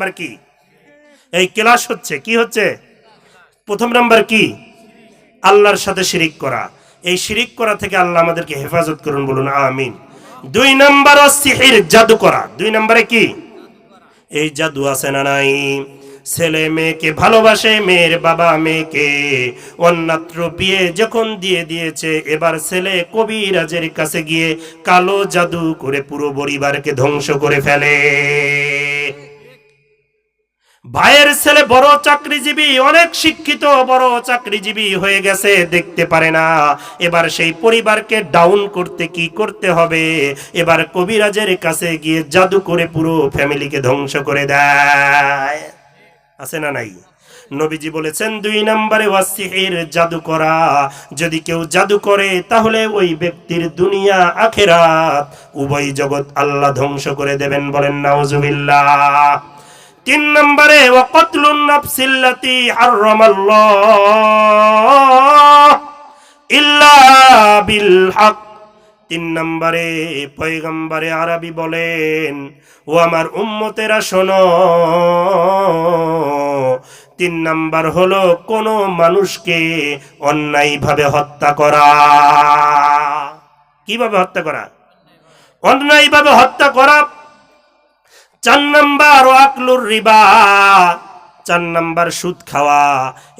Number কি? এই class হচ্ছে কি হচ্ছে? প্রথম নাম্বার কি? আল্লাহর সাথে শিরিক করা। এই শিরিক করা থেকে আল্লাহ আমাদেরকে হেফাজত করুন, বলুন আমিন। 2 নাম্বার সিহির, জাদু করা। 2 নম্বরে কি? এই জাদু আছে না নাই? ছেলে মেয়েকে ভালোবাসে, মেয়ের বাবা মেয়েকে অন্যত্র বিয়ে যখন দিয়ে দিয়েছে, এবার ছেলে কবিরাজের কাছে গিয়ে কালো জাদু করে পুরো পরিবারকে ধ্বংস করে ফেলে। ভাইয়ের ছেলে বড় চাকরিজীবী, অনেক শিক্ষিত, বড় চাকরিজীবী হয়ে গেছে, দেখতে পারে না। এবার সেই পরিবারকে ডাউন করতে কি করতে হবে? এবার কবিরাজের কাছে গিয়ে জাদু করে পুরো ফ্যামিলিকে ধ্বংস করে দেয়। আছে না নাই? নবীজি বলেছেন 2 নম্বরে ওয়াসিহির, জাদু করা। যদি কেউ জাদু করে তাহলে ওই ব্যক্তির দুনিয়া আখিরাত উভয় জগৎ আল্লাহ ধ্বংস করে দেবেন, বলেন নাউজুবিল্লাহ। 3 নম্বরে ওয়াকাতলুন নাফসিল্লাতি হারামাল্লাহ ইল্লা বিল হক। 3 নম্বরে পয়গম্বরে আরবি বলেন, ও আমার উম্মতেরা শোনো, 3 নাম্বার হলো কোন মানুষকে অন্যায়ভাবে হত্যা করা। কিভাবে হত্যা করা? অন্যায়ভাবে হত্যা করা। 4 নাম্বার ওয়াকলুর রিবা, 4 নাম্বার সুদ খাওয়া।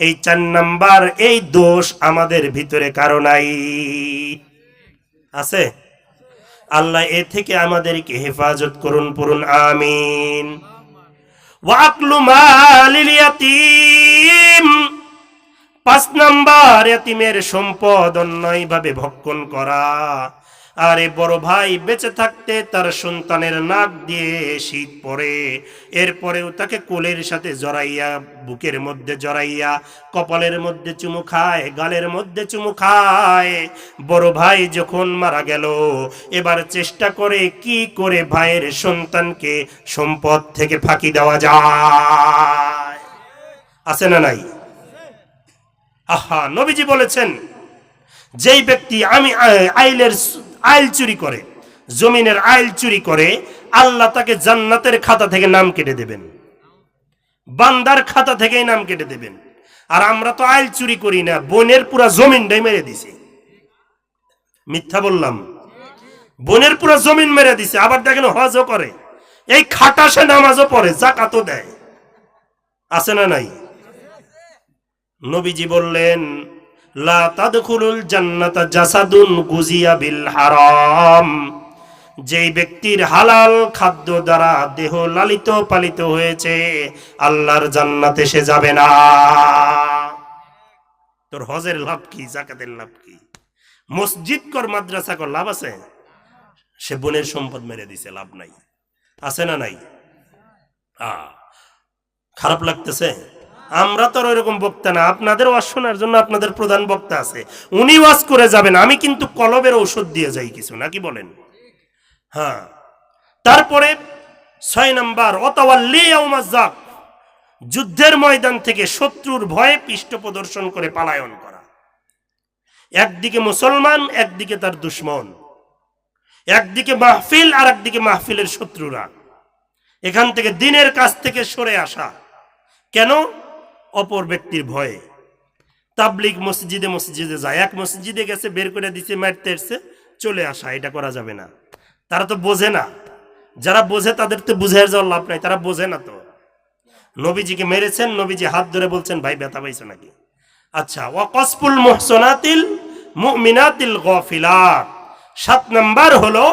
এই 4 নাম্বার এই দোষ আমাদের ভিতরে কারো নাই। আছে? আল্লাহ এ থেকে আমাদেরকে হেফাজত করুন, পড়ুন আমিন। ওয়াকলু মালিল ইয়াতীম, 5 নাম্বার ইয়াতীমের সম্পদ অন্যায়ভাবে ভক্ষণ করা। আরে বড় ভাই বেঁচে থাকতে তার সন্তানের নাক দিয়ে শীত পড়ে, এরপরেও তাকে কোলের সাথে জড়াইয়া, বুকের মধ্যে জড়াইয়া, কপালের মধ্যে চুমু খায়, গালের মধ্যে চুমু খায়। বড় ভাই যখন মারা গেল, এবার চেষ্টা করে কি করে ভাইয়ের সন্তানকে সম্পদ থেকে ফাঁকি দেওয়া যায়। আছে না নাই? আহা, নবীজি বলেছেন, যেই ব্যক্তি আইল চুরি করে, জমিনের আইল চুরি করে, আল্লাহ তাকে জান্নাতের খাতা থেকে নাম কেটে দেবেন, বান্দার খাতা থেকেই নাম কেটে দেবেন। আর আমরা তো আইল চুরি করি না, বনের পুরা জমিনটাই মেরে দিছি। মিথ্যা বললাম? বনের পুরা জমিন মেরে দিছে। আবার দেখেন হজও করে, এই খাটাসে নামাজও পড়ে, যাকাতও দেয়। আছে না নাই? নবীজি বললেন, লা তাদখুলুল জান্নাতা জাসাদুন গুজিয়া বিল হারাম, যেই ব্যক্তির হালাল খাদ্য দ্বারা দেহ লালিত পালিত হয়েছে, আল্লাহর জান্নাতে সে যাবে না। তোর হজের লাভ কি? যাকাতের লাভ কি? মসজিদ কর, মাদ্রাসা কর, লাভ আছে? সে বনের সম্পদ মেরে দিছে, লাভ নাই। আছে না নাই? খারাপ লাগতেছে? আমরা তো এরকম বক্তা না। আপনাদের ওয়াজ শোনার জন্য আপনাদের প্রধান বক্তা আছে, উনি ওয়াজ করে যাবেন, আমি কিন্তু কলবের ঔষধ দিয়ে যাই কিছু, নাকি বলেন? হ্যাঁ। তারপরে 6 নাম্বার ওয়াতাওয়াল্লি ইয়াউমাজ্জাক, যুদ্ধের ময়দান থেকে শত্রুর ভয়ে পৃষ্ঠ প্রদর্শন করে পালায়ন করা। একদিকে মুসলমান, একদিকে তার দুশমন, একদিকে মাহফিল আর একদিকে মাহফিলের শত্রুরা। এখান থেকে দিনের কাছ থেকে সরে আসা। কেন? অপর ব্যক্তির ভয়ে। তাবলিগ মসজিদে মসজিদে যায়, এক মসজিদে গেছে, বের করে দিচ্ছে, মারতে এসছে, চলে আসা, এটা করা যাবে না। তারা তো বোঝে না। যারা বোঝে তাদের তো বুঝে যাওয়ার লাভ নাই, তারা বোঝে না তো। নবীজিকে মেরেছেন, নবীজি হাত ধরে বলছেন, ভাই ব্যথা পাইছো নাকি? আচ্ছা, ওয়া কসফুল মুহসানাতিল মুমিনাতিল গাফিলাত, 7 নাম্বার হলো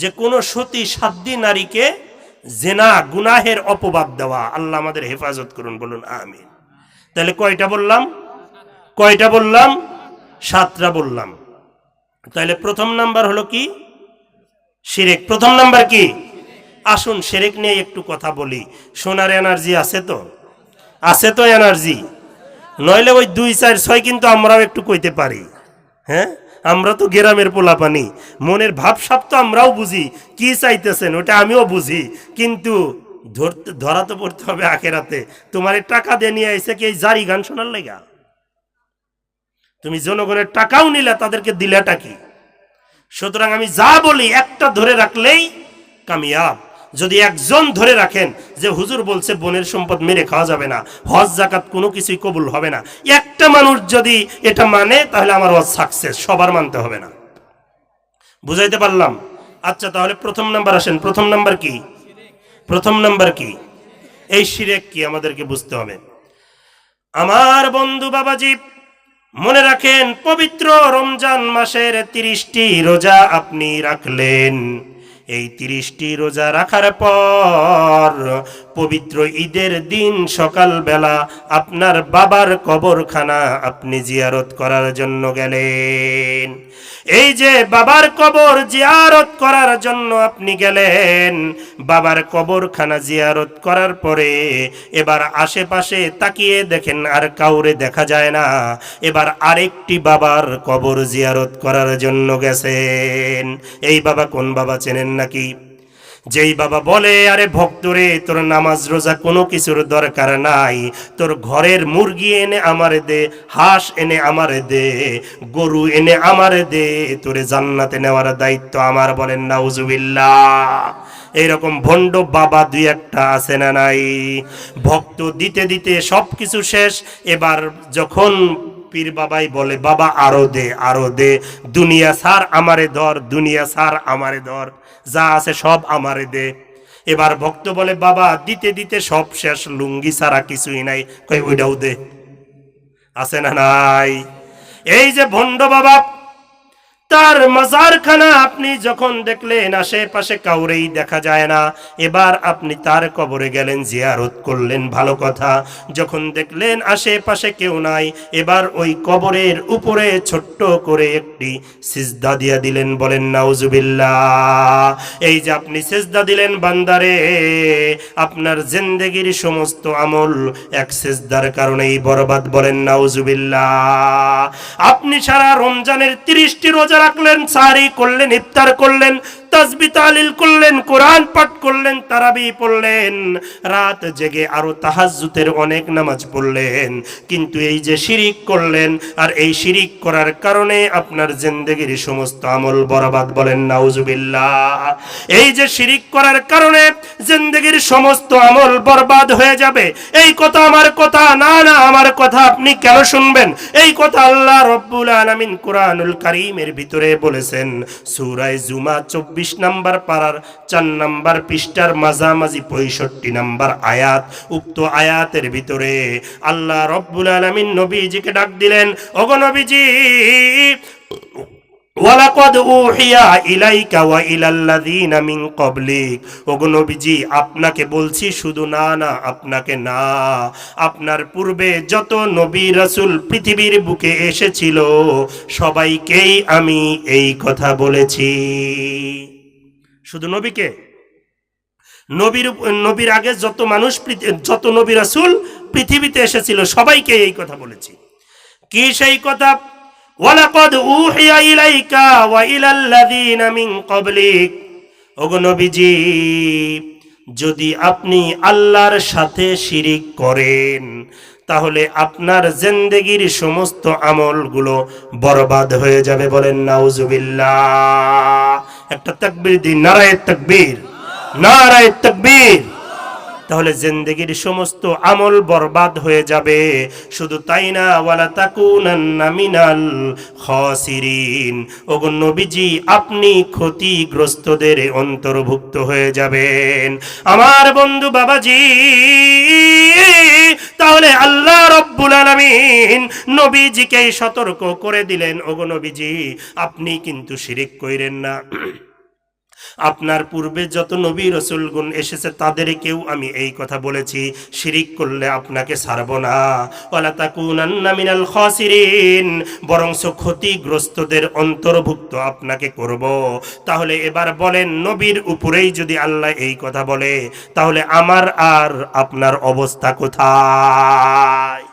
যে কোনো সতী সাধ্বী নারীকে জেনা গুনাহের অপবাদ দেওয়া। আল্লাহ আমাদের হেফাজত করুন, বলুন আমিন। তাহলে কয়টা বললাম? কয়টা বললাম? 7টা বললাম। তাহলে প্রথম নাম্বার হলো কি? শিরক। প্রথম নাম্বার কি? আসুন শিরক নিয়ে একটু কথা বলি। সোনার এনার্জি আছে তো? আছে তো এনার্জি? নইলে ওই 2, 4, 6 কিন্তু আমরাও একটু কইতে পারি। হ্যাঁ, আমরা তো গ্রামের পোলাপানি, মনের ভাবসাব তো আমরাও বুঝি, কি চাইতেছেন ওটা আমিও বুঝি, কিন্তু ধরা তো পড়তে হবে আখেরাতে। তোমার টাকা দিয়ে নিয়ে আইছে কি এই জারি গান শোনার লাগা? তুমি জনগণের টাকাও নিলে, তাদেরকে দিলেটা কি? সুতরাং আমি যা বলি একটা ধরে রাখলেই কামিয়াব। যদি একজন ধরে রাখেন যে হুজুর বলছে বোনের সম্পদ মেরে খাওয়া যাবে না, হজ জাকাত কোনো কিছুই কবুল হবে না, একটা মানুষ যদি এটা মানে তাহলে আমার হজ সাকসেস, সবার মানতে হবে না। বুঝাইতে পারলাম? আচ্ছা, তাহলে প্রথম নাম্বার আসেন। প্রথম নাম্বার কি? প্রথম নাম্বার কি? এই শিরক কি আমাদেরকে বুঝতে হবে। আমার বন্ধু বাবাজি, মনে রাখেন, পবিত্র রমজান মাসের 30টি রোজা আপনি রাখলেন। এই 30টি রোজা রাখার পর পবিত্র ঈদের দিন সকালবেলা আপনার বাবার কবরখানা আপনি জিয়ারত করার জন্য গেলেন। এই যে বাবার কবর জিয়ারত করার জন্য আপনি গেলেন, বাবার কবরখানা জিয়ারত করার পরে এবার আশেপাশে তাকিয়ে দেখেন আর কাউরে দেখা যায় না। এবার আরেকটি বাবার কবর জিয়ারত করার জন্য গেছেন। এই বাবা কোন বাবা চেনেন নাকি? যেই বাবা বলে, আরে ভক্তরে, তোর নামাজ রোজা কোনো কিছুর দরকার নাই, তোর ঘরের মুরগি এনে আমারে দে, হাঁস এনে আমারে দে, গরু এনে আমারে দে, তোরে জান্নাতে নেওয়ার দায়িত্ব আমার। বলেন নাউজুবিল্লাহ। এইরকম ভণ্ড বাবা দুই একটা আছে না নাই? ভক্ত দিতে দিতে সব কিছু শেষ। এবার যখন পীর বাবাই বলে, বাবা আরো দে, আরো দে, দুনিয়া সার আমারে ধর, দুনিয়া সার আমারে ধর, যা আছে সব আমারে দে। এবার ভক্ত বলে, বাবা দিতে দিতে সব শেষ, লুঙ্গি ছাড়া কিছুই নাই। কই ওইটাও দে। আছে না নাই? এই যে ভণ্ড বাবা, তার মাজারখানা আপনি যখন দেখলেন আশেপাশে কাউরেই দেখা যায় না, এবার আপনি তার কবরে গেলেন, জিয়ারত করলেন, ভালো কথা। যখন দেখলেন আশেপাশে কেউ নাই, এবার ওই কবরের উপরে ছোট্ট করে একটি সিজদা দিয়া দিলেন। বলেন নাউজুবিল্লাহ। এই যে আপনি সিজদা দিলেন, বান্দারে, আপনার জিন্দেগির সমস্ত আমল এক সিজদার কারণেই বরবাদ। বলেন নাউজুবিল্লাহ। আপনি সারা রমজানের 30টি রোজা রাখলেন, সাহারি করলেন, ইফতার করলেন, তাসবিহ তাহলিল করলেন, কোরআন পাঠ করলেন, তারাবি পড়লেন, রাত জেগে আরো তাহাজ্জুদের অনেক নামাজ পড়লেন, কিন্তু এই যে শিরিক করলেন, আর এই শিরিক করার কারণে আপনার জিন্দেগির সমস্ত আমল বরবাদ। বলেন নাউজুবিল্লাহ। এই যে শিরিক করার কারণে জিন্দেগির সমস্ত আমল বরবাদ হয়ে যাবে, এই কথা আমার কথা না, না আমার কথা আপনি কেন শুনবেন? এই কথা আল্লাহ রব্বুল আলামিন কুরআনুল কারীমের ভিতরে বলেছেন। সূরা জুমা 24 নম্বর পারার 4 নম্বর পৃষ্ঠার মাঝামাঝি 65 নম্বর আয়াত। উক্ত আয়াতের ভিতরে আল্লাহ রব্বুল আলামিন নবীজিকে ডাক দিলেন, ওগো নবীজি, ওয়ালাকাদ উহিয়া ইলাইকা ওয়া ইলাল্লাযীনা মিন ক্বাবলিক। ওগো নবীজি, আপনাকে বলছি, শুধু না, না আপনাকে না, আপনার পূর্বে যত নবী রাসূল পৃথিবীর বুকে এসেছিল সবাইকেই আমি এই কথা বলেছি। শুধু নবীকে? নবীর আগে যত মানুষ, যত নবী রাসূল পৃথিবীতে এসেছিল সবাইকে এই কথা বলেছি। কি সেই কথা? ওয়ালাকাদ উহিয়া ইলাইকা ওয়া ইলাল্লাযীনা মিন ক্বাবলিক। ওগো নবীজি, যদি আপনি আল্লাহর সাথে শিরিক করেন তাহলে আপনার জিন্দেগির সমস্ত আমলগুলো বরবাদ হয়ে যাবে। বলেন নাউজুবিল্লাহ। একটা তাকবীর দিন, নারায়ে তাকবীর, নারায়ে তাকবীর। তাহলে জিন্দেগির সমস্ত আমল বরবাদ হয়ে যাবে। শুধু তাই না, ওয়ালা তাকুনান্না মিনাল খাসিরিন। ওগো নবীজি, আপনি ক্ষতিগ্রস্তদের অন্তর্ভুক্ত হয়ে যাবেন। আমার বন্ধু বাবাজি, তাহলে আল্লাহ রব্বুল আলামিন নবীজিকে সতর্ক করে দিলেন, ওগো নবীজি, আপনি কিন্তু শিরিক কইরেন না। আপনার পূর্বে যত নবী রাসূলগণ এসেছে তাদেরকেও আমি এই কথা বলেছি, শিরিক করলে আপনাকে ছাড়ব না। ওয়ালা তাকুনান্না মিনাল খাসিরিন, বরংস ক্ষতিগ্রস্তদের অন্তর্ভুক্ত আপনাকে করব। তাহলে এবার বলেন, নবীর উপরেই যদি আল্লাহ এই কথা বলে, তাহলে আমার আর আপনার অবস্থা কোথায়?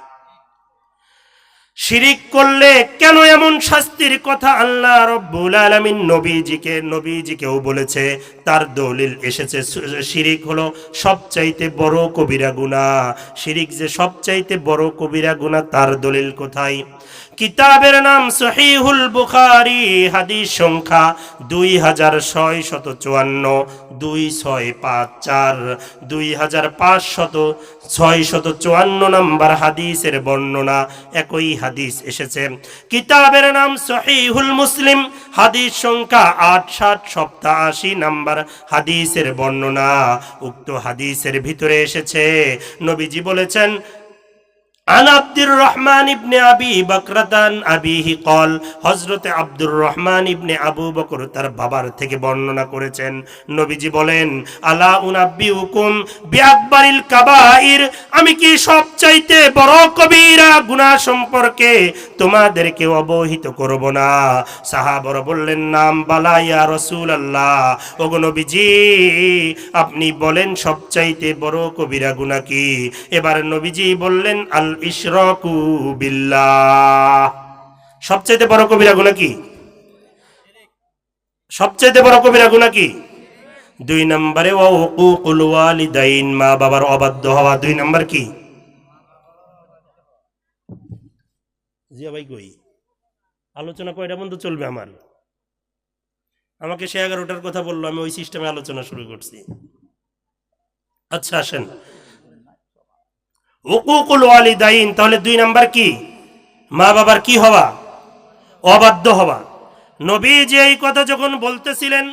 শিরিক করলে কেন এমন শাস্তির কথা আল্লাহ রব্বুল আলামিন নবীজিকেও বলেছে, তার দলিল এসেছে শিরিক হলো সবচাইতে বড় কবিরা গুনাহ। শিরিক যে সবচাইতে বড় কবিরা গুনাহ তার দলিল কোথায়? কিতাবের নাম সহিহুল বুখারী, হাদিস সংখ্যা 2654, 2654, 2554 নম্বর হাদিসের বর্ণনা। একই হাদিস এসেছে কিতাবের নাম সহিহুল মুসলিম, হাদিস সংখ্যা 887 নম্বর হাদিসের বর্ণনা। উক্ত হাদিসের ভিতরে এসেছে নবীজি বলেছেন, আন আব্দুর রহমান ইবনে আবি বকরতান আবিহি কল, হযরতে আব্দুর রহমান ইবনে আবু বকর তার বাবার থেকে বর্ণনা করেছেন, নবীজি বলেন, আলা উনাব্বিউকুম বিআকবারিল কাবাইর, আমি কি সবচাইতে বড় কবিরা গুনাহ সম্পর্কে তোমাদেরকে অবহিত করব না? সাহাবারা বললেন, নাম বালা ইয়া রাসূলুল্লাহ, ওগো নবীজি আপনি বলেন সবচাইতে বড় কবিরা গুনাহ কি? এবার নবীজি বললেন, আল ইশরাকু বিল্লাহ। সবচাইতে বড় কবিরা গুনাহ কি? সবচাইতে বড় কবিরা গুনাহ কি? 2 নম্বরে ওয়া উকুকুল ওয়ালিদাইন, মা বাবার অবাধ্য হওয়া। 2 নম্বর কি? জিয়া ভাই কই? আলোচনা কয়টা বন্ধু চলবে আমার? আমাকে সে 11টার কথা বললো, আমি ওই সিস্টেমে আলোচনা শুরু করছি। আচ্ছা আসেন, উকুকুল ওয়ালিদাইন, তাহলে 2 নাম্বার কি? মা বাবার কি হওয়া? অবাধ্য হওয়া। নবীজি এই কথা যখন বলতেছিলেন,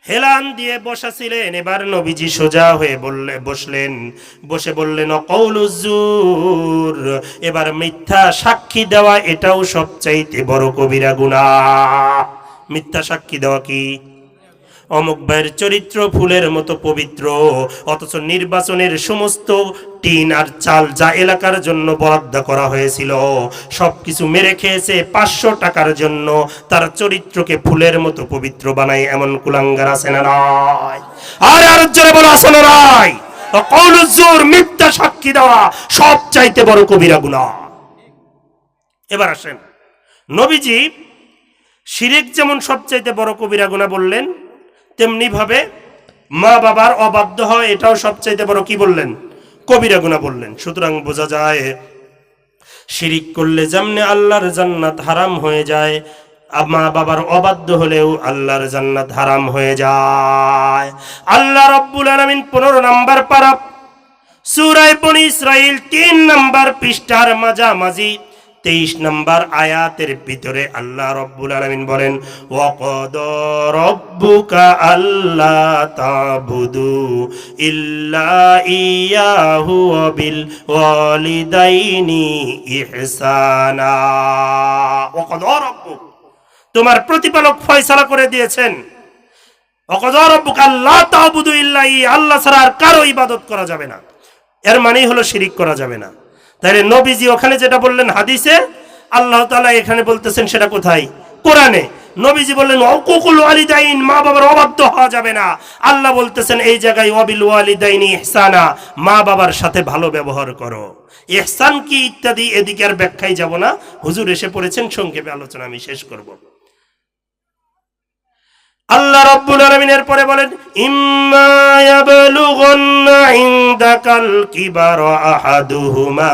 হেলান দিয়ে বসাছিলেন, এবার নবীজি সোজা হয়ে বসলেন, বসে বললেন, অকৌলুজুর, এবার মিথ্যা সাক্ষী দেওয়া এটাও সবচাইতে বড় কবিরা গুনাহ। মিথ্যা সাক্ষী দেওয়া কি? অমুক ভাইয়ের চরিত্র ফুলের মতো পবিত্র, অথচ নির্বাচনের সমস্ত টিন আর চাল যা এলাকার জন্য বরাদ্দ করা হয়েছিল সবকিছু মেরে খেয়েছে 500 টাকার জন্য, তার চরিত্রকে ফুলের মতো পবিত্র বানায় এমন কুলাঙ্গার আছে না নাই? আর জোরে বলো, আছে না নাই? কওলুজ্জুর, মিথ্যা সাক্ষী দেওয়া সবচাইতে বড় কবিরা গুনাহ। এবার আসেন, নবীজি শিরক যেমন সবচাইতে বড় কবিরা গুনাহ বললেন, তেমনি ভাবে মা বাবার অবাধ্য হয় এটাও সবচাইতে বড় কি বললেন? কবিরা গুনাহ বললেন। সুতরাং বোঝা যায় শিরিক করলে যেমনি আল্লাহর জান্নাত হারাম হয়ে যায়, মা বাবার অবাধ্য হলেও আল্লাহর জান্নাত হারাম হয়ে যায়। আল্লাহ রাব্বুল আলামিন 15 নম্বর পারা সূরা বনী ইসরাঈল 3 নম্বর পৃষ্ঠার মাঝামাঝি 23 নম্বর আয়াতের ভিতরে আল্লাহ রাব্বুল আলামিন বলেন, ওয়াকাদা রাব্বুকা আল্লা তা'বুদু ইল্লা ইয়াহু ওয়া বিল ওয়ালিদাইনি ইহসানা। ওয়াকাদা রাব্বুক, তোমার প্রতিপালক ফয়সালা করে দিয়েছেন, ওয়াকাদা রাব্বুকা আল্লা তা'বুদু ইল্লা ইয়া, আল্লাহ ছাড়া আর কারো ইবাদত করা যাবে না। এর মানেই হলো শিরিক করা যাবে না। তাহলে নবীজি ওখানে যেটা বললেন হাদিসে, আল্লাহ তাআলা এখানে বলতেছেন সেটা কোথায়? কোরআনে। নবীজি বললেন উকুকুল ওয়ালিদাইন, মা বাবার অবাধ্য হওয়া যাবে না। আল্লাহ বলতেছেন এই জায়গায় ওয়াবিল ওয়ালিদাইনি ইহসানা, মা বাবার সাথে ভালো ব্যবহার করো। ইহসান কি ইত্যাদি এদিকে আর ব্যাখ্যায় যাব না, হুজুর এসে পড়েছেন, সংক্ষেপে আলোচনা আমি শেষ করব। আল্লাহ রাব্বুল আলামিন এর পরে বলেন, ইম্মা ইয়াবলুগুন্না ইনদাকাল কিবারা আহাদুহুমা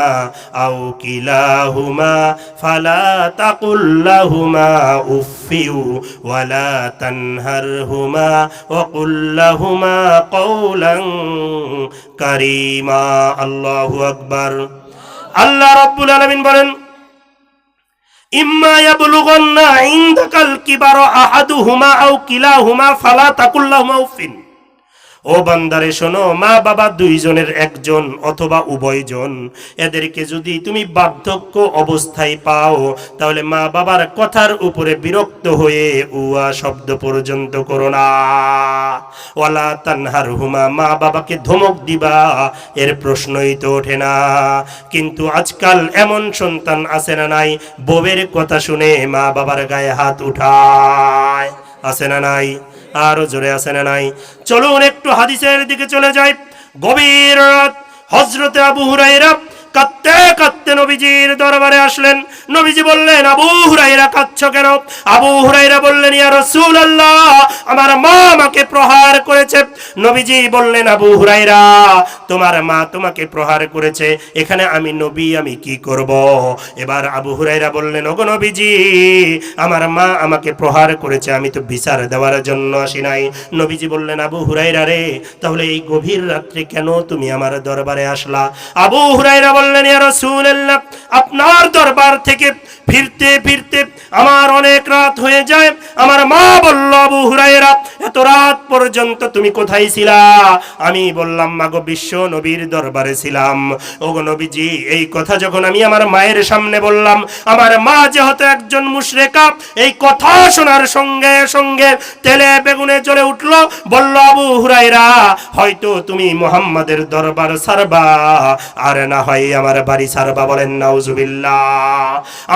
আও কিলাহুমা ফালা তাকুল লাহুমা উফফিউ ওয়ালা তানহারহুমা ওয়া কুল লাহুমা কওলান কারীমা। আল্লাহু আকবার। আল্লাহ রাব্বুল আলামিন বলেন, ইম্মা ইয়াবলুগুন্না ইনদাকাল কিবারা আহাদুহুমা আও কিলাহুমা ফালা তাকুল লাহুমা উফিন। ও বান্দারে শোনো, মা বাবা 2 জনের একজন অথবা উভয়জন, এদেরকে যদি তুমি বার্ধক্য অবস্থায় পাও তাহলে মা বাবার কথার উপরে বিরক্ত হয়ে উয়া শব্দ পর্যন্ত করো না। ওয়ালা তানহারহুমা, মা বাবাকে ধমক দিবা এর প্রশ্নই তো ওঠে না। কিন্তু আজকাল এমন সন্তান আছে না নাই, বউয়ের কথা শুনে মা বাবার গায়ে হাত উঠায়, আছে না নাই? আরো জোরে আছে না নাই? চলুন একটু হাদিসের দিকে চলে যাই। গভীর রাত, হযরতে আবু হুরায়রা কাঁদতে কাঁদতে নবীজির দরবারে আসলেন। নবীজি বললেন, আবু হুরায়রা কাঁদছো কেন? আবু হুরায়রা বললেন, ইয়া রাসূলুল্লাহ, আমার মা আমাকে প্রহার করেছে। নবীজি বললেন, আবু হুরায়রা, তোমার মা তোমাকে প্রহার করেছে, এখানে আমি নবী, আমি কি করব? এবার আবু হুরায়রা বললেন, ওগো নবীজি, আমার মা আমাকে প্রহার করেছে, আমি তো বিচার দেওয়ার জন্য আসি নাই। নবীজি বললেন, আবু হুরায়রা রে, তাহলে এই গভীর রাত্রে কেন তুমি আমার দরবারে আসলা? আবু হুরায়রা বললেন, ইয়া রাসূলুল্লাহ, আপনার দরবার থেকে ফিরতে ফিরতে আমার অনেক রাত হয়ে যায়। আমার মা বলল, আবু হুরায়রা, এত রাত পর্যন্ত তুমি কোথায় ছিলা? আমি বললাম, মাগো, বিশ্ব নবীর দরবারে ছিলাম। ওগো নবীজি, এই কথা যখন আমি আমার মায়ের সামনে বললাম, আমার মা যেহেতু একজন মুশরিকা, এই কথা শোনার সঙ্গে সঙ্গে তেলে বেগুনে জ্বলে উঠলো। বলল, আবু হুরায়রা, হয়তো তুমি মুহাম্মাদের দরবার ছাড়বা, আর না হয় আমার বাড়ি ছাড়বা। বলেন নাউজুবিল্লাহ।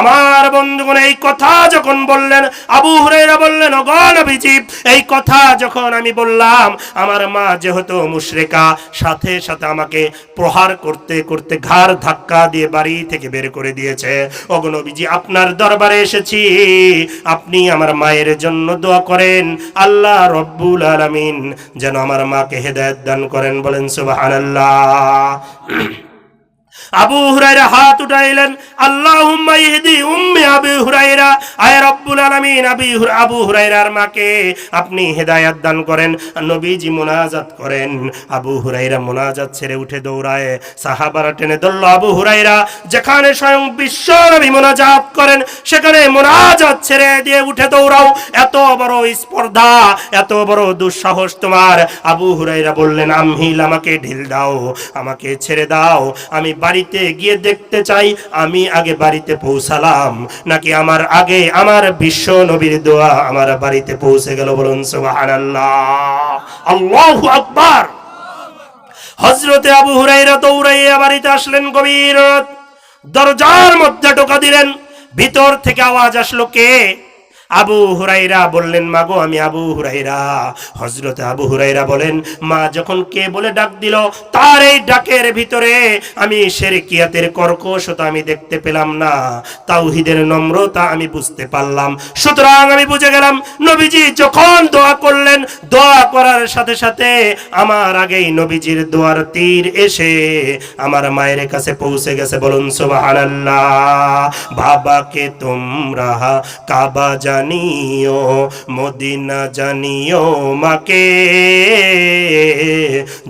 আমার বন্ধুগণ, এই কথা যখন বললেন, আবু হুরায়রা বললেন, ওগো নবীজি, এই কথা যখন আমি বললাম, আমার মা যেহেতু মুশরিকা, সাথে সাথে আমাকে প্রহার করতে করতে ঘাড় ধাক্কা দিয়ে বাড়ি থেকে বের করে দিয়েছে। ওগো নবীজি, আপনার দরবারে এসেছি, আপনি আমার মায়ের জন্য দোয়া করেন, আল্লাহ রব্বুল আলামিন যেন আমার মাকে হেদায়েত দান করেন। বলেন সুবহানাল্লাহ। আবু হুরায়রা হাত উঠাইলেন, আল্লাহুম্মা ইহদি উম্মি আবু হুরায়রা, আয় রব্বুল আলামিন, আবু হুরায়রার মাকে আপনি হেদায়েত দান করেন। নবীজি মুনাজাত করেন, আবু হুরায়রা মুনাজাত ছেড়ে উঠে দৌড়ায়, সাহাবারা টেনে ধরল আবু হুরায়রা। যেখানে স্বয়ং বিশ্ব নবী মুনাজাত করেন, সেখানে মুনাজাত ছেড়ে দিয়ে উঠে দৌড়াও, এত বড় স্পর্ধা, এত বড় দুঃসাহস তোমার? আবু হুরায়রা বললেন, আমহিল, আমাকে ঢিল দাও, আমাকে ছেড়ে দাও, আমি বাড়িতে গিয়ে দেখতে চাই আমি আগে বাড়িতে পৌঁছালাম নাকি আমার আগে আমার বিশ্ব নবীর দোয়া আমার বাড়িতে পৌঁছে গেল। বলুন সুবহানাল্লাহ, আল্লাহু আকবার। হযরতে আবু হুরায়রা দৌড়াইয়া বাড়িতে আসলেন। গভীর রাত, দরজার মধ্যে টোকা দিলেন। ভিতর থেকে আওয়াজ আসলো, কে? আবু হুরায়রা বললেন, মাগো, আমি আবু হুরায়রা। হযরতে আবু হুরায়রা বলেন, মা যখন কে বলে ডাক দিল, তার এই ডাকের ভিতরে আমি শিরকিয়াতের কর্কশতা আমি দেখতে পেলাম না, তাওহীদের নম্রতা আমি বুঝতে পারলাম। সুতরাং আমি বুঝে গেলাম, নবীজি যখন দোয়া করলেন, দোয়া করার সাথে সাথে আমার আগেই নবীজির দোয়ার তীর এসে আমার মায়ের কাছে পৌঁছে গেছে। বলুন সুবহানাল্লাহ। বাবাকে তোমরা কাবা জানিও, মদিনা জানিও মাকে,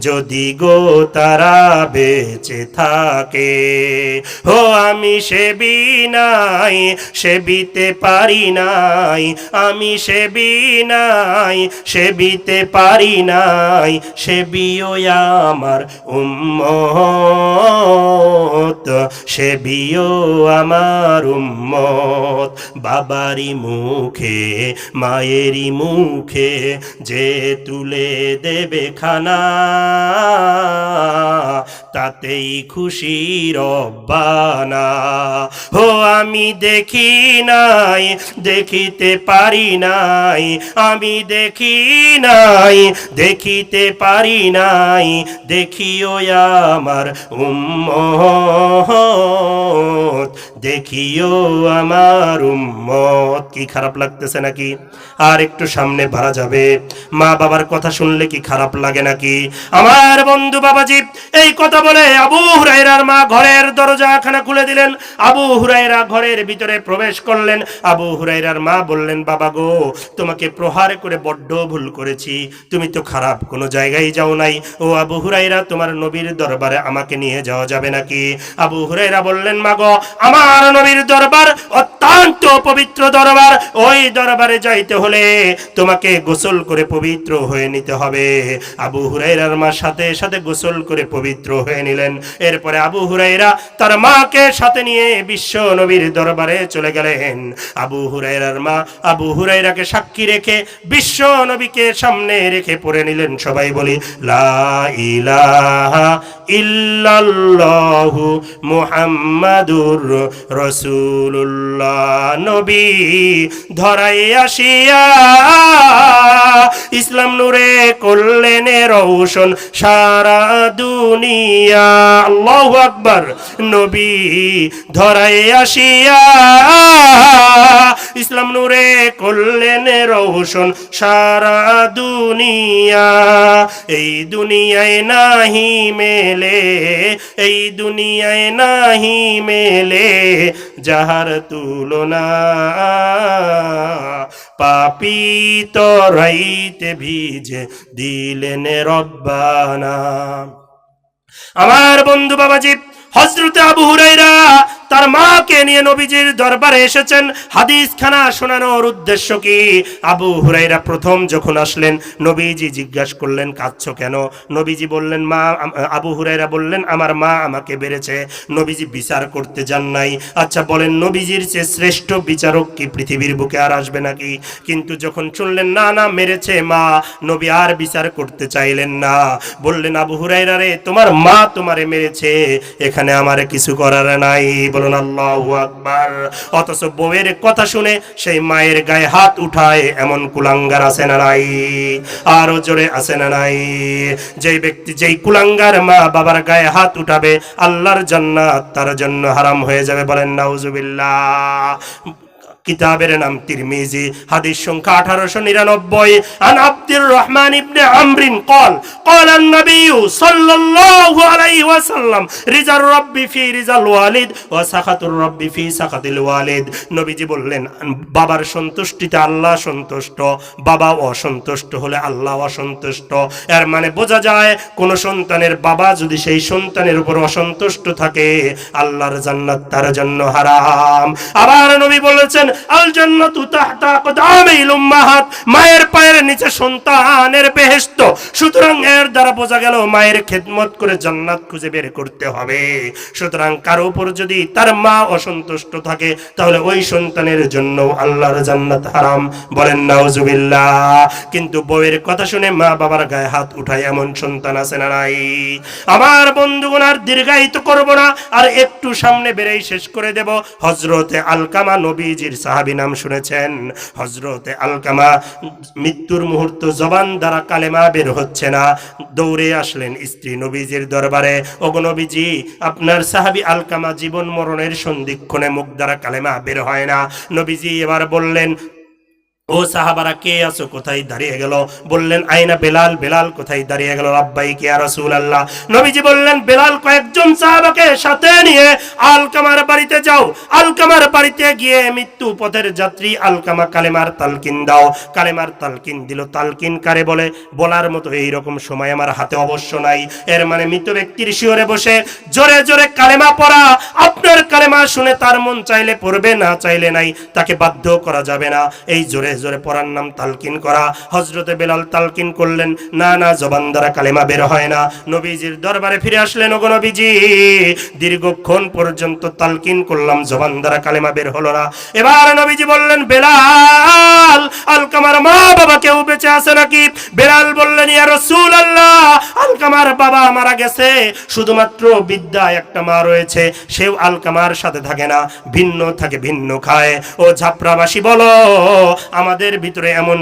যদি গো তারা বেঁচে থাকে। ও আমি সেবি নাই, সেবিতে পারি নাই, আমি সেবি নাই, সেবিতে পারি নাই, সেবিও আমার উম্মত, সেবিও আমার উম্মত। বাবারি মুখে মায়েরি মুখে যে তুলে দেবে খানা, তাতেই খুশি রব্বানা। ও আমি দেখি নাই, দেখিতে পারি নাই, আমি দেখি নাই, দেখিতে পারি নাই, দেখিও আমার উম্মত, দেখিও আমার উম্মত। কি খারাপ লাগতেছে নাকি? আর একটু সামনে বাড়া যাবে। মা বাবার কথা শুনলে কি খারাপ লাগে নাকি? আমার বন্ধু বাবাজি, এই কথা বলে আবু হুরায়রার মা ঘরের দরজাখানা খুলে দিলেন। আবু হুরায়রা ঘরের ভিতরে প্রবেশ করলেন। আবু হুরায়রার মা বললেন, বাবা গো, তোমাকে প্রহার করে বড্ড ভুল করেছি, তুমি তো খারাপ কোনো জায়গায় যাও নাই। ও আবু হুরায়রা, তোমার নবীর দরবারে আমাকে নিয়ে যাওয়া যাবে নাকি? আবু হুরায়রা বললেন, মা গো, আমার নবীর দরবার অত্যন্ত পবিত্র দরবার, ওই দরবারে যাইতে হলে তোমাকে গোসল করে পবিত্র হয়ে নিতে হবে। আবু হুরায়রার মা সাথে সাথে গোসল করে পবিত্র হয়ে নিলেন। এরপরে আবু হুরায়রা তার মাকে সাথে নিয়ে বিশ্ব নবীর দরবারে চলে গেলেন। আবু হুরায়রার মা আবু হুরায়রাকে সাক্ষী রেখে বিশ্ব নবীকে সামনে রেখে পড়ে নিলেন। সবাই বলি, লা ইলাহা ইল্লাল্লাহু মুহাম্মাদুর রাসূলুল্লাহ। নবী ধরাই আসিয়া ইসলাম নূরে করলেন রৌশন সারা দুনিয়া। আল্লাহু আকবার। নবী ধরাই আসিয়া ইসলাম নূরে করলেন রৌশন সারা দুনিয়া। এই দুনিয়ায় নাহি মেলে, এই দুনিয়ায় নাহি মেলে যাহার তুলনা, পাপী তরাইতে ভিজে দিলেন রব্বানা। আমার বন্ধু বাবাজি, হযরত আবু হুরায়রা তার মাকে নিয়ে নবীজির দরবারে এসেছেন হাদিস খানা শোনানোর উদ্দেশ্য কি? আবু হুরায়রা প্রথম যখন আসলেন নবীজি জিজ্ঞাসা করলেন কাঁদছো কেন? নবীজি বললেন মা, আবু হুরায়রা বললেন আমার মা আমাকে বেড়েছে। নবীজি বিচার করতে যান নাই। আচ্ছা বলেন নবীজির চেয়ে শ্রেষ্ঠ বিচারক কি পৃথিবীর বুকে আর আসবে নাকি? কিন্তু যখন শুনলেন না না মেরেছে মা, নবী আর বিচার করতে চাইলেন না। বললেন আবু হুরায়রা রে, তোমার মা তোমারে মেরেছে, এখানে আমার কিছু করার নাই। বলুন আল্লাহু আকবার। অথচ বউয়ের কথা শুনে সেই মায়ের গায়ে হাত উঠায় এমন কুলাঙ্গার আছে না নাই? আরো জোরে আছে না নাই? যেই ব্যক্তি, যেই কুলাঙ্গার মা বাবার গায়ে হাত উঠাবে, আল্লাহর জান্নাত তার জন্য হারাম হয়ে যাবে। বলেন নাউজুবিল্লাহ। কিতাবের নাম তিরমিজি, হাদিস সংখ্যা 1899। আন আব্দুর রহমান ইবনে আমরিন قال قال النبي صلى الله عليه وسلم রিজার রব্বি ফি রিজাল ওয়ালিদ ওয়া সাখাতুর রব্বি ফি সাখাতিল ওয়ালিদ। নবীজি বললেন বাবার সন্তুষ্টিতে আল্লাহ সন্তুষ্ট, বাবা অসন্তুষ্ট হলে আল্লাহ অসন্তুষ্ট। এর মানে বোঝা যায় কোন সন্তানের বাবা যদি সেই সন্তানের উপর অসন্তুষ্ট থাকে, আল্লাহর জান্নাত তার জন্য হারাম। আবার নবী বলেছেন আল জান্নাতু তাহতা আকদামিল উম্মাহাত, মায়ের পায়ের নিচে সন্তানের বেহেশত। সুতরাং এর দ্বারা বোঝা গেল মায়ের খেদমত করে জান্নাত খুঁজে বের করতে হবে। সুতরাং কারো উপর যদি তার মা অসন্তুষ্ট থাকে, তাহলে ওই সন্তানের জন্য আল্লাহর জান্নাত হারাম। বলেন নাউজুবিল্লাহ। কিন্তু বউয়ের কথা শুনে মা বাবার গায়ে হাত উঠায় এমন সন্তান আছে না নাই? আমার বন্ধুগণ আর দীর্ঘায়িত করব না, আর একটু সামনে বেরেই শেষ করে দেব। হযরতে আলকামা নবীজির সাহাবী, নাম শুনেছেন হযরতে আলকামা। মৃত্যুর মুহূর্ত, জবান দ্বারা কালেমা বের হচ্ছে না, দৌড়ে আসলেন স্ত্রী নবীজির দরবারে। ওগো নবীজি, আপনার সাহাবী আলকামা জীবন মরণের সন্ধিক্ষণে মুখ দ্বারা কালেমা বের হয় না। নবীজি এবার বললেন ও সাহাবারা কে আছো, কোথায় দাঁড়িয়ে গেল? বললেন আইনা বেলাল, বেলাল কোথায় দাঁড়িয়ে গেল? লাব্বাইক ইয়া রাসূলুল্লাহ। নবীজি বললেন বেলাল কয়েকজন সাহাবাকে সাথে নিয়ে আলকামার বাড়িতে যাও। আলকামার বাড়িতে গিয়ে মৃত্যু পথের যাত্রী আলকামা কালেমার তালকিন দাও। কালেমার তালকিন দিল। তালকিন কারে বলে বলার মতো এই রকম সময় আমার হাতে অবশ্য নাই। এর মানে মৃত ব্যক্তির শিয়রে বসে জোরে জোরে কালেমা পড়া। আপনার কালেমা শুনে তার মন চাইলে পড়বে, না চাইলে নাই, তাকে বাধ্য করা যাবে না। এই জোরে জোরে পড়ার নাম তালকিন করা। হযরতে বেলাল তালকিন করলেন, না না জবান দ্বারা কালেমা বের হয় না। নবীজির দরবারে ফিরে আসলেন, ওগো নবীজি দীর্ঘক্ষণ পর্যন্ত তালকিন করলাম, জবান দ্বারা কালেমা বের হলো না। এবার নবীজি বললেন বেলাল, আলকামার মা বাবা কেউ বেঁচে আছে নাকি? বেলাল বললেন ইয়া রাসূলুল্লাহ, আলকামার বাবা মারা গেছে, শুধুমাত্র বিদ্যা একটা মা রয়েছে, সেও আলকামার সাথে থাকে না, ভিন্ন থাকে, ভিন্ন খায়। ও ঝাপড়াবাসী বলো আমাদের ভিতরে এমন